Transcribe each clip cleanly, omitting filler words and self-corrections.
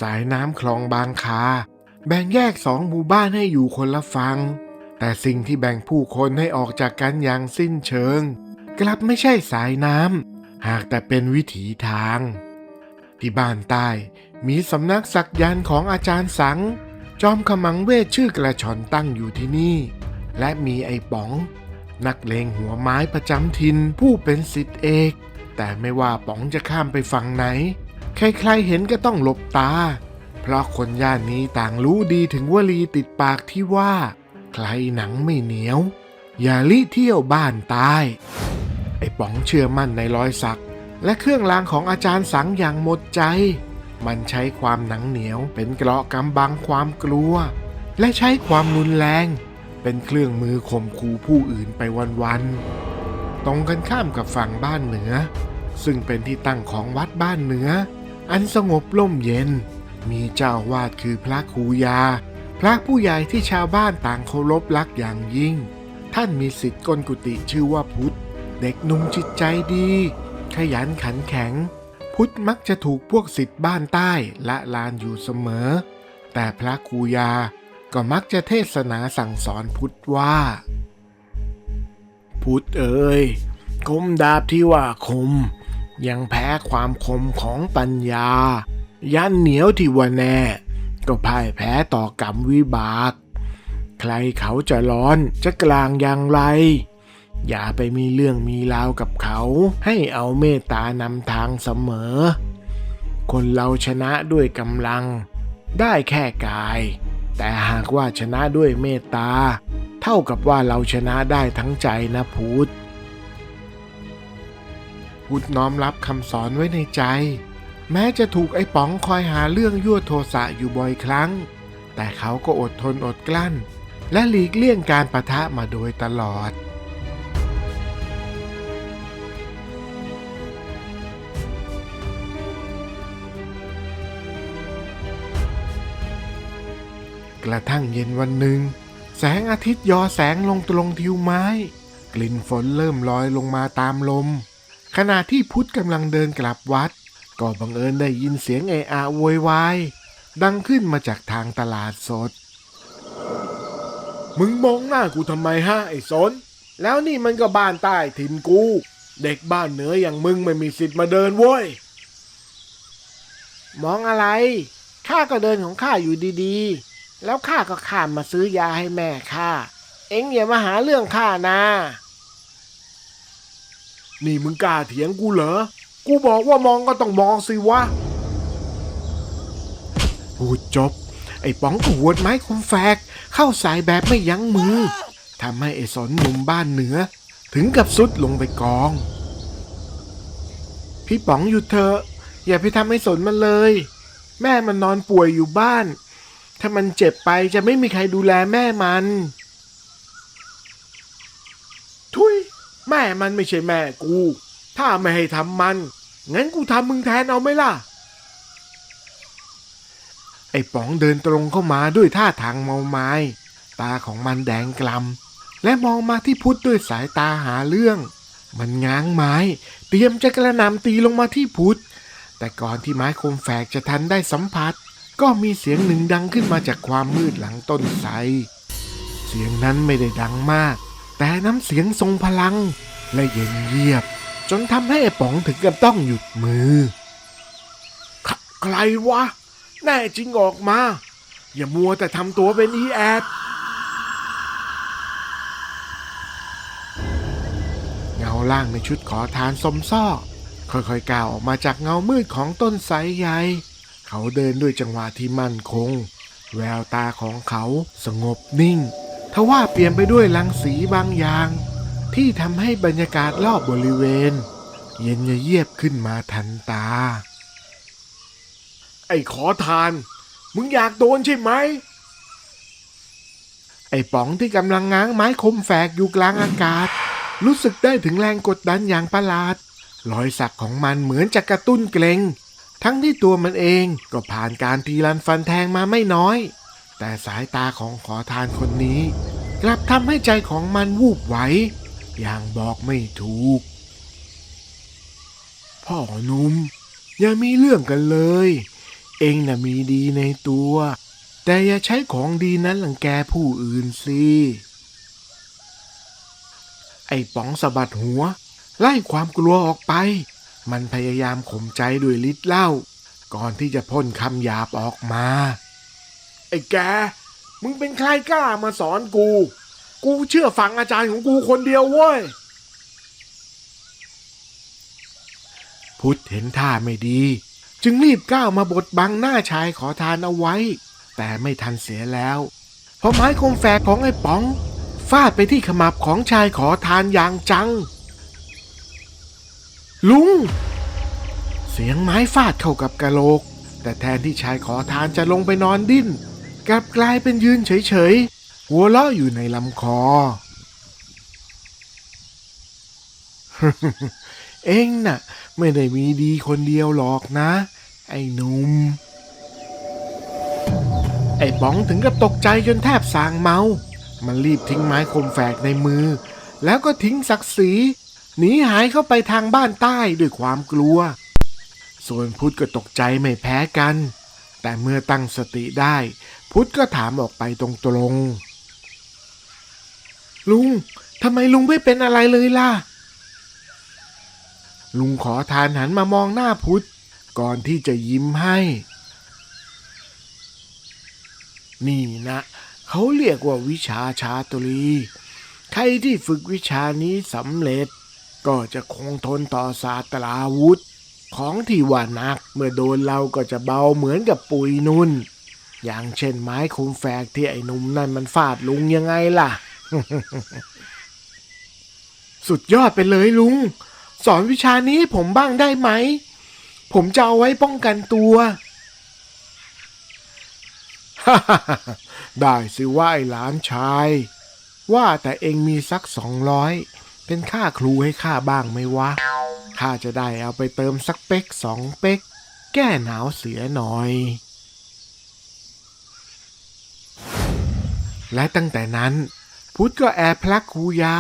สายน้ำคลองบางคาแบ่งแยก2 หมู่บ้านให้อยู่คนละฝั่งแต่สิ่งที่แบ่งผู้คนให้ออกจากกันอย่างสิ้นเชิงกลับไม่ใช่สายน้ำหากแต่เป็นวิถีทางที่บ้านใต้มีสำนักศักยันต์ของอาจารย์สังจอมขมังเวทชื่อกระชอนตั้งอยู่ที่นี่และมีไอ้ป๋องนักเลงหัวไม้ประจำถิ่นผู้เป็นศิษย์เอกแต่ไม่ว่าป๋องจะข้ามไปฝั่งไหนใครๆเห็นก็ต้องหลบตาเพราะคนย่านนี้ต่างรู้ดีถึงวลีติดปากที่ว่าใครหนังไม่เหนียวอย่าลิเที่ยวบ้านตายไอ้ป๋องเชื่อมั่นในรอยสักและเครื่องรางของอาจารย์สังอย่างหมดใจมันใช้ความหนังเหนียวเป็นเกราะกำบังความกลัวและใช้ความรุนแรงเป็นเครื่องมือข่มขู่ผู้อื่นไปวันๆตรงกันข้ามกับฝั่งบ้านเหนือซึ่งเป็นที่ตั้งของวัดบ้านเหนืออันสงบร่มเย็นมีเจ้าวาดคือพระครูยาพระผู้ใหญ่ที่ชาวบ้านต่างเคารพรักอย่างยิ่งท่านมีศิษย์ก้นกุฏิชื่อว่าพุทธเด็กหนุ่มจิตใจดีขยันขันแข็งพุทธมักจะถูกพวกศิษย์บ้านใต้ละลานอยู่เสมอแต่พระครูยาก็มักจะเทศนาสั่งสอนพุทธว่าพุทธเอ๋ยคมดาบที่ว่าคมยังแพ้ความคมของปัญญายันเหนียวที่ว่าแน่ก็พ่ายแพ้ต่อกรรมวิบากใครเขาจะร้อนจะกลางอย่างไรอย่าไปมีเรื่องมีราวกับเขาให้เอาเมตตานำทางเสมอคนเราชนะด้วยกำลังได้แค่กายแต่หากว่าชนะด้วยเมตตาเท่ากับว่าเราชนะได้ทั้งใจนะพุทธน้อมรับคำสอนไว้ในใจแม้จะถูกไอ้ป๋องคอยหาเรื่องยั่วโทสะอยู่บ่อยครั้งแต่เขาก็อดทนอดกลั้นและหลีกเลี่ยงการปะทะมาโดยตลอดกระทั่งเย็นวันหนึ่งแสงอาทิตย์ยอแสงลงตรงทิวไม้กลิ่นฝนเริ่มลอยลงมาตามลมขณะที่พุทธกำลังเดินกลับวัดก็บังเอิญได้ยินเสียงเอะอะโวยวายดังขึ้นมาจากทางตลาดสดมึงมองหน้ากูทำไมฮะไอ้สนแล้วนี่มันก็บ้านใต้ถิ่นกูเด็กบ้านเหนืออย่างมึงไม่มีสิทธิ์มาเดินเว้ยมองอะไรข้าก็เดินของข้าอยู่ดีๆแล้วข้าก็ข้ามมาซื้อยาให้แม่ข้าเอ็งอย่ามาหาเรื่องข้านะนี่มึงกล้าเถียงกูเหรอกูบอกว่ามองก็ต้องมองสิวะพูดจบไอ้ป๋องก็หวดไม้คมแฝกเข้าใส่แบบไม่ยั้งมือทำให้ไอ้สนหนุ่มบ้านเหนือถึงกับซุดลงไปกองพี่ป๋องหยุดเถอะอย่าไปทำให้สนมันเลยแม่มันนอนป่วยอยู่บ้านถ้ามันเจ็บไปจะไม่มีใครดูแลแม่มันทุยแม่มันไม่ใช่แม่กูถ้าไม่ให้ทำมันงั้นกูทำมึงแทนเอาไหมล่ะไอ้ป๋องเดินตรงเข้ามาด้วยท่าทางเมาไม้ตาของมันแดงกล่ำและมองมาที่พุทธด้วยสายตาหาเรื่องมันง้างไม้เตรียมจะกระหน่ำตีลงมาที่พุทธแต่ก่อนที่ไม้คมแฝกจะทันได้สัมผัสก็มีเสียงหนึ่งดังขึ้นมาจากความมืดหลังต้นไทรเสียงนั้นไม่ได้ดังมากแต่น้ำเสียงทรงพลังและเย็นเยียบจนทำให้ไอ้ป๋องถึงกับต้องหยุดมือใครวะแน่จริงออกมาอย่ามัวแต่ทำตัวเป็นอีแอดเงาล่างในชุดขอทานสมซ้อค่อยๆก้าวออกมาจากเงามืดของต้นไทรใหญ่เขาเดินด้วยจังหวะที่มั่นคงแววตาของเขาสงบนิ่งทว่าเปลี่ยนไปด้วยรังสีบางอย่างที่ทำให้บรรยากาศรอบบริเวณเย็นเยียบขึ้นมาทันตาไอ้ขอทานมึงอยากโดนใช่ไหมไอ้ป๋องที่กำลังง้างไม้คมแฝกอยู่กลางอากาศรู้สึกได้ถึงแรงกดดันอย่างประหลาดรอยสักของมันเหมือนจะกระตุ้นเกร็งทั้งที่ตัวมันเองก็ผ่านการทีรันฟันแทงมาไม่น้อยแต่สายตาของขอทานคนนี้กลับทำให้ใจของมันวูบไหวอย่างบอกไม่ถูกพ่อหนุ่มอย่ามีเรื่องกันเลย เองน่ะมีดีในตัวแต่อย่าใช้ของดีนั้นรังแกผู้อื่นสิไอ้ป๋องสะบัดหัวไล่ความกลัวออกไปมันพยายามข่มใจด้วยฤทธิ์เหล้าก่อนที่จะพ่นคำหยาบออกมาไอ้แกมึงเป็นใครกล้ามาสอนกูเชื่อฟังอาจารย์ของกูคนเดียวเว้ยพุทธเห็นท่าไม่ดีจึงรีบก้าวมาบดบังหน้าชายขอทานเอาไว้แต่ไม่ทันเสียแล้วเพราะไม้คมแฝกของไอ้ป๋องฟาดไปที่ขมับของชายขอทานอย่างจังลุงเสียงไม้ฟาดเข้ากับกะโหลกแต่แทนที่ชายขอทานจะลงไปนอนดิ้นกลับกลายเป็นยืนเฉยๆหัวเราะอยู่ในลำคอ เอ็งน่ะไม่ได้มีดีคนเดียวหรอกนะไอ้หนุ่มไอ้ป๋องถึงกับตกใจจนแทบสางเมามันรีบทิ้งไม้คมแฝกในมือแล้วก็ทิ้งศักดิ์ศรีหนีหายเข้าไปทางบ้านใต้ด้วยความกลัวส่วนพุทธก็ตกใจไม่แพ้กันแต่เมื่อตั้งสติได้พุทธก็ถามออกไปตรงๆลุงทำไมลุงไม่เป็นอะไรเลยล่ะลุงขอทานหันมามองหน้าพุทธก่อนที่จะยิ้มให้นี่นะเขาเรียกว่าวิชาชาตรีใครที่ฝึกวิชานี้สำเร็จก็จะคงทนต่อศาสตราวุธของที่ว่านักเมื่อโดนเราก็จะเบาเหมือนกับปุยนุ่นอย่างเช่นไม้คมแฝกที่ไอ้หนุ่มนั่นมันฟาดลุงยังไงล่ะ สุดยอดไปเลยลุงสอนวิชานี้ผมบ้างได้ไหมผมจะเอาไว้ป้องกันตัว ได้สิว่าไอ้หลานชายว่าแต่เองมีสัก200เป็นค่าครูให้ข้าบ้างไหมวะข้าจะได้เอาไปเติมสักเป๊ก2 เป๊กแก้หนาวเสียหน่อยและตั้งแต่นั้นพุทธก็แอบพลักครูยา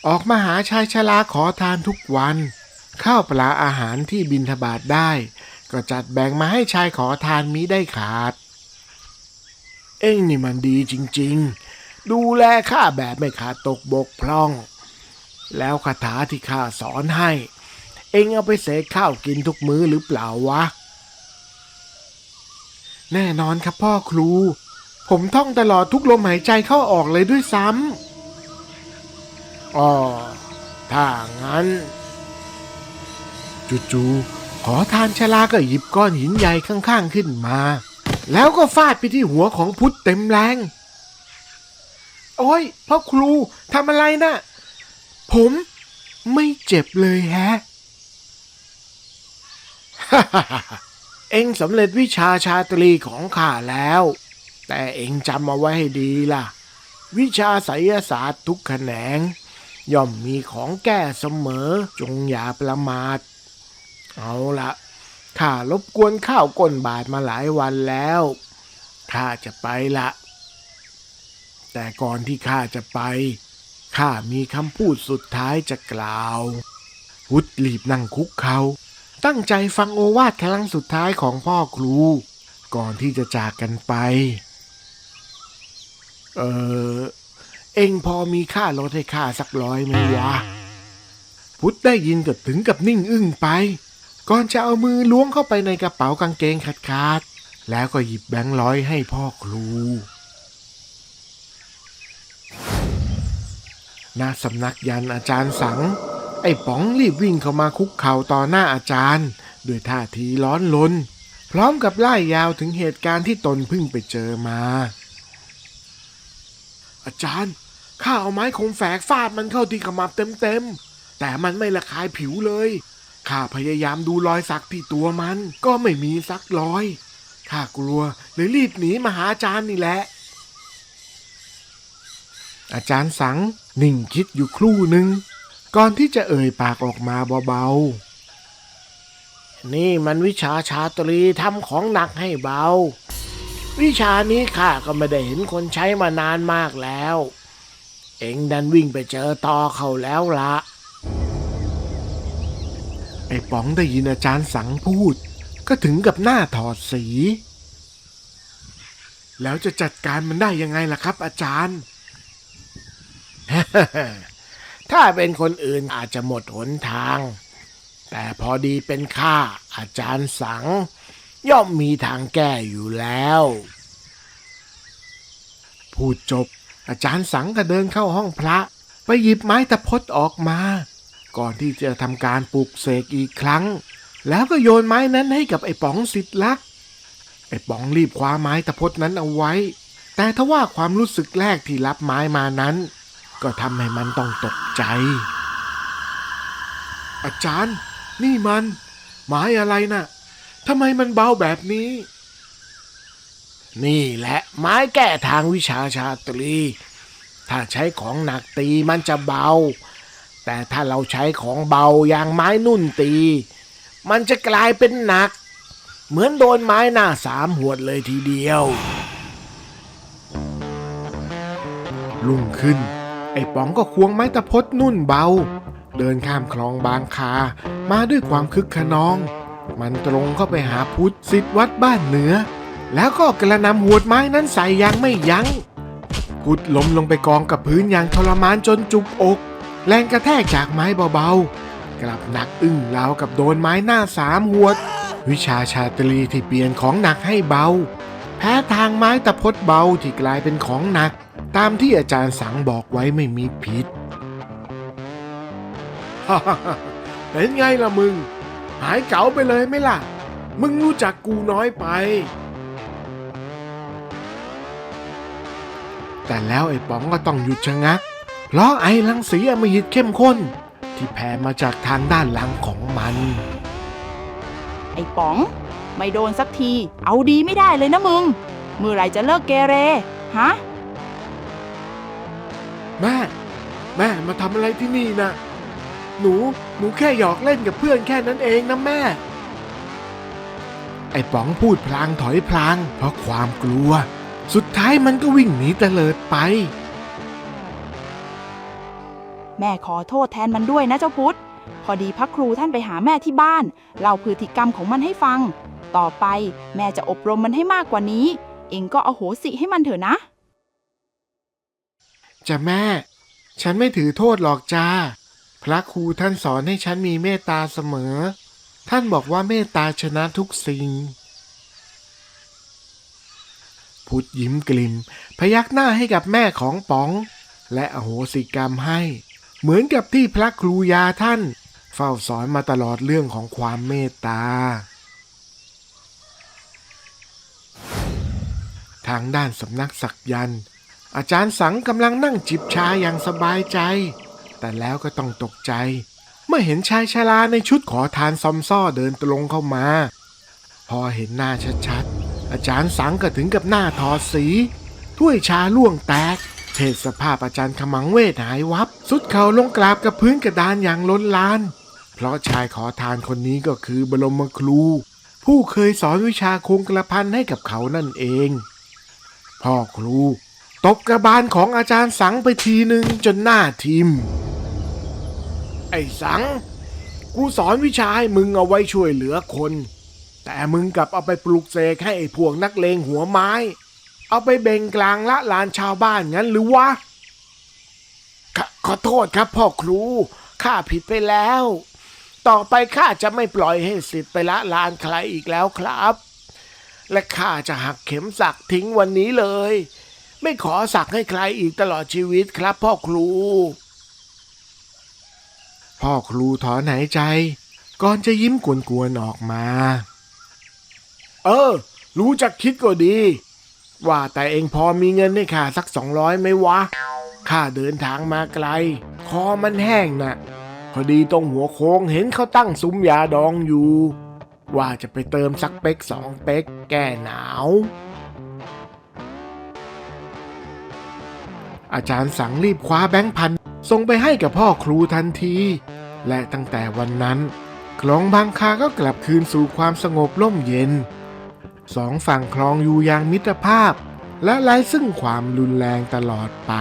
ออกมาหาชายชราขอทานทุกวันข้าวปลาอาหารที่บิณฑบาตได้ก็จัดแบ่งมาให้ชายขอทานมิได้ขาดเอ็งนี่มันดีจริงๆดูแลข้าแบบไม่ขาดตกบกพร่องแล้วคาถาที่ข้าสอนให้เอ็งเอาไปเสกข้าวกินทุกมื้อหรือเปล่าวะแน่นอนครับพ่อครูผมท่องตลอดทุกลมหายใจเข้าออกเลยด้วยซ้ำอ๋อถ้างั้นจู่ๆขอทานชราก็หยิบก้อนหินใหญ่ข้างๆขึ้นมาแล้วก็ฟาดไปที่หัวของพุทธเต็มแรงโอ้ยพ่อครูทำอะไรนะผมไม่เจ็บเลยแฮะ เอ็งสำเร็จวิชาชาตรีของข้าแล้วแต่เอ็งจำเอาไว้ให้ดีล่ะวิชาไสยศาสตร์ทุกแขนงย่อมมีของแก้เสมอจงอย่าประมาทเอาละข้ารบกวนข้าวก้นบาทมาหลายวันแล้วข้าจะไปละแต่ก่อนที่ข้าจะไปข้ามีคำพูดสุดท้ายจะกล่าวพุทธรีบนั่งคุกเขาตั้งใจฟังโอวาทครั้งสุดท้ายของพ่อครูก่อนที่จะจากกันไปเอ็งพอมีค่ารถให้ข้าสัก100ไหมวะพุทธได้ยินก็ถึงกับนิ่งอึ้งไปก่อนจะเอามือล้วงเข้าไปในกระเป๋ากางเกงขาดๆแล้วก็หยิบแบงค์100ให้พ่อครูณสำนักยันอาจารย์สังไอ้ป๋องรีบวิ่งเข้ามาคุกเข่าต่อหน้าอาจารย์ด้วยท่าทีร้อนรนพร้อมกับไล่ยาวถึงเหตุการณ์ที่ตนเพิ่งไปเจอมาอาจารย์ข้าเอาไม้คมแฝกฟาดมันเข้าที่ขมับเต็มๆแต่มันไม่ระคายผิวเลยข้าพยายามดูรอยสักที่ตัวมันก็ไม่มีสักรอยข้ากลัวเลยรีบหนีมาหาอาจารย์นี่แหละอาจารย์สังนิ่งคิดอยู่ครู่หนึ่งก่อนที่จะเอ่ยปากออกมาเบาๆนี่มันวิชาชาตรีทำของหนักให้เบาวิชานี้ข้าก็ไม่ได้เห็นคนใช้มานานมากแล้วเอ็งดันวิ่งไปเจอต่อเขาแล้วละไอ้ป๋องได้ยินอาจารย์สังพูด ก็ถึงกับหน้าถอดสี แล้วจะจัดการมันได้ยังไงล่ะครับอาจารย์ ถ้าเป็นคนอื่นอาจจะหมดหนทางแต่พอดีเป็นข้าอาจารย์สังย่อมมีทางแก้อยู่แล้วพูดจบอาจารย์สังก็เดินเข้าห้องพระไปหยิบไม้ตะพดออกมาก่อนที่จะทำการปลุกเสกอีกครั้งแล้วก็โยนไม้นั้นให้กับไอ้ป๋องศิษย์ลักษณ์ไอ้ป๋องรีบคว้าไม้ตะพดนั้นเอาไว้แต่ทว่าความรู้สึกแรกที่รับไม้มานั้นก็ทำให้มันต้องตกใจอาจารย์นี่มันไม้อะไรน่ะทำไมมันเบาแบบนี้นี่แหละไม้แก้ทางวิชาชาตรีถ้าใช้ของหนักตีมันจะเบาแต่ถ้าเราใช้ของเบาอย่างไม้นุ่นตีมันจะกลายเป็นหนักเหมือนโดนไม้หน้าสามหวดเลยทีเดียวรุ่งขึ้นไอ้ป๋องก็ควงไม้ตะพดนุ่นเบาเดินข้ามคลองบางคามาด้วยความคึกคะนองมันตรงเข้าไปหาพุทธศิษย์วัดบ้านเหนือแล้วก็กระหน่ำหวดไม้นั้นใส่อย่างไม่ยั้งพุทธล้มลงไปกองกับพื้นอย่างทรมานจนจุกอกแรงกระแทกจากไม้เบาๆกลับหนักอึ้งราวกับโดนไม้หน้าสามหวดวิชาชาตรีที่เปลี่ยนของหนักให้เบาแพ้ทางไม้ตะพดเบาที่กลายเป็นของหนักตามที่อาจารย์สังบอกไว้ไม่มีผิด เป็นไงล่ะมึงหายเก๋าไปเลยไหมล่ะมึงรู้จักกูน้อยไปแต่แล้วไอ้ป๋องก็ต้องหยุดชะงักเพราะไอ้รังสีอำมหิตเข้มข้นที่แผ่มาจากทางด้านหลังของมันไอ้ป๋องไม่โดนสักทีเอาดีไม่ได้เลยนะมึงเมื่อไหร่จะเลิกเกเรฮะแม่มาทำอะไรที่นี่นะหนูแค่หยอกเล่นกับเพื่อนแค่นั้นเองนะแม่ไอ้ป๋องพูดพลางถอยพลางเพราะความกลัวสุดท้ายมันก็วิ่งหนีเตลิดไปแม่ขอโทษแทนมันด้วยนะเจ้าพุทธพอดีพระครูท่านไปหาแม่ที่บ้านเล่าพฤติกรรมของมันให้ฟังต่อไปแม่จะอบรมมันให้มากกว่านี้เองก็อโหสิให้มันเถอะนะจ้ะแม่ฉันไม่ถือโทษหรอกจ้าพระครูท่านสอนให้ฉันมีเมตตาเสมอท่านบอกว่าเมตตาชนะทุกสิ่งพุทธยิ้มกลิ่มพยักหน้าให้กับแม่ของป๋องและอโหสิกรรมให้เหมือนกับที่พระครูยาท่านเฝ้าสอนมาตลอดเรื่องของความเมตตาทางด้านสำนักศักยันต์อาจารย์สังกำลังนั่งจิบชาอย่างสบายใจแต่แล้วก็ต้องตกใจเมื่อเห็นชายชราในชุดขอทานซอมซ่อเดินตรงเข้ามาพอเห็นหน้าชัดๆอาจารย์สังก็ถึงกับหน้าถอดสีถ้วยชาล่วงแตกเพศสภาพอาจารย์ขมังเวทหายวับสุดเข่าลงกราบกับพื้นกระดานอย่างล้นลานเพราะชายขอทานคนนี้ก็คือบรมครูผู้เคยสอนวิชาคงกระพันให้กับเขานั่นเองพ่อครูตบกระบาลของอาจารย์สังไปทีหนึ่งจนหน้าทิ่มไอ้สังกูสอนวิชาให้มึงเอาไว้ช่วยเหลือคนแต่มึงกลับเอาไปปลุกเสกให้ไอ้พวกนักเลงหัวไม้เอาไปเบ่งกลางละลานชาวบ้านงั้นหรือวะขอโทษครับพ่อครูข้าผิดไปแล้วต่อไปข้าจะไม่ปล่อยให้ศิษย์ไปละลานใครอีกแล้วครับและข้าจะหักเข็มศักดิ์ทิ้งวันนี้เลยไม่ขอศักดิ์ให้ใครอีกตลอดชีวิตครับพ่อครูพ่อครูถอนหายใจก่อนจะยิ้มกวนๆออกมารู้จักคิดก็ดีว่าแต่เองพอมีเงินให้ข้าสัก200ไหมวะข้าเดินทางมาไกลคอมันแห้งน่ะพอดีตรงหัวโค้งเห็นเขาตั้งซุ้มยาดองอยู่ว่าจะไปเติมสักเป๊ก2 เป๊กแก้หนาวอาจารย์สังรีบคว้าแบงค์พันส่งไปให้กับพ่อครูทันทีและตั้งแต่วันนั้นคลองบางคาก็กลับคืนสู่ความสงบร่มเย็นสองฝั่งคลองอยู่อย่างมิตรภาพและไร้ซึ่งความรุนแรงตลอดไป